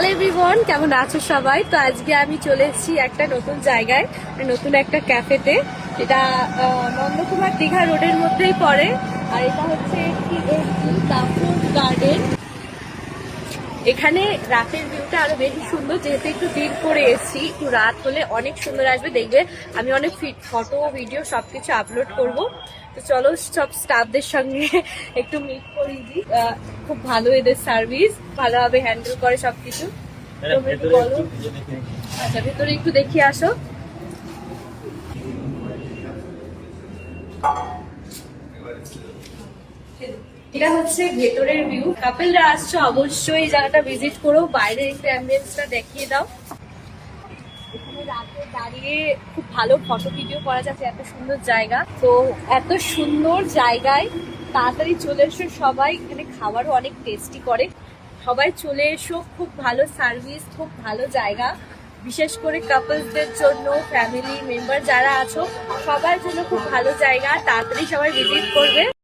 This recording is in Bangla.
হ্যালো এভরিওয়ান, কেমন আছো সবাই? তো আজকে আমি চলে এসেছি একটা নতুন জায়গায়, নতুন একটা ক্যাফেতে, যেটা নন্দকুমার দীঘা রোডের মধ্যেই পড়ে। আর এটা হচ্ছে কাপুর গার্ডেন। এখানে রাতের ভিউটা আরো বেশি সুন্দর, যেহেতু একটু দিন করে এসেছি, একটু রাত হলে অনেক সুন্দর আসবে দেখবে। আমি অনেক ফটো ভিডিও সবকিছু আপলোড করব। তো চলো সব স্টাফদের সঙ্গে একটু মিট করিয়ে দিই। খুব ভালো এদের সার্ভিস, ভালোভাবে হ্যান্ডেল করে সবকিছু। বলো, আচ্ছা ভেতরে একটু দেখিয়ে আসো। এটা হচ্ছে ভেতরের ভিউ। কাপেলরা আসছো অবশ্যই এই জায়গাটা ভিজিট করো, বাইরের একটু অ্যাম্বিয়েন্সটা দেখিয়ে দাও। এখানে রাতে দাঁড়িয়ে খুব ভালো ফটো ভিডিও করা যাচ্ছে, এত সুন্দর জায়গা। তো এত সুন্দর জায়গায় তাড়াতাড়ি চলে এসো সবাই, এখানে খাবারও অনেক টেস্টি করে। সবাই চলে এসো, খুব ভালো সার্ভিস, খুব ভালো জায়গা। বিশেষ করে কাপলসদের জন্য, ফ্যামিলি মেম্বার যারা আছো সবার জন্য খুব ভালো জায়গা। তাড়াতাড়ি সবাই ভিজিট করবে।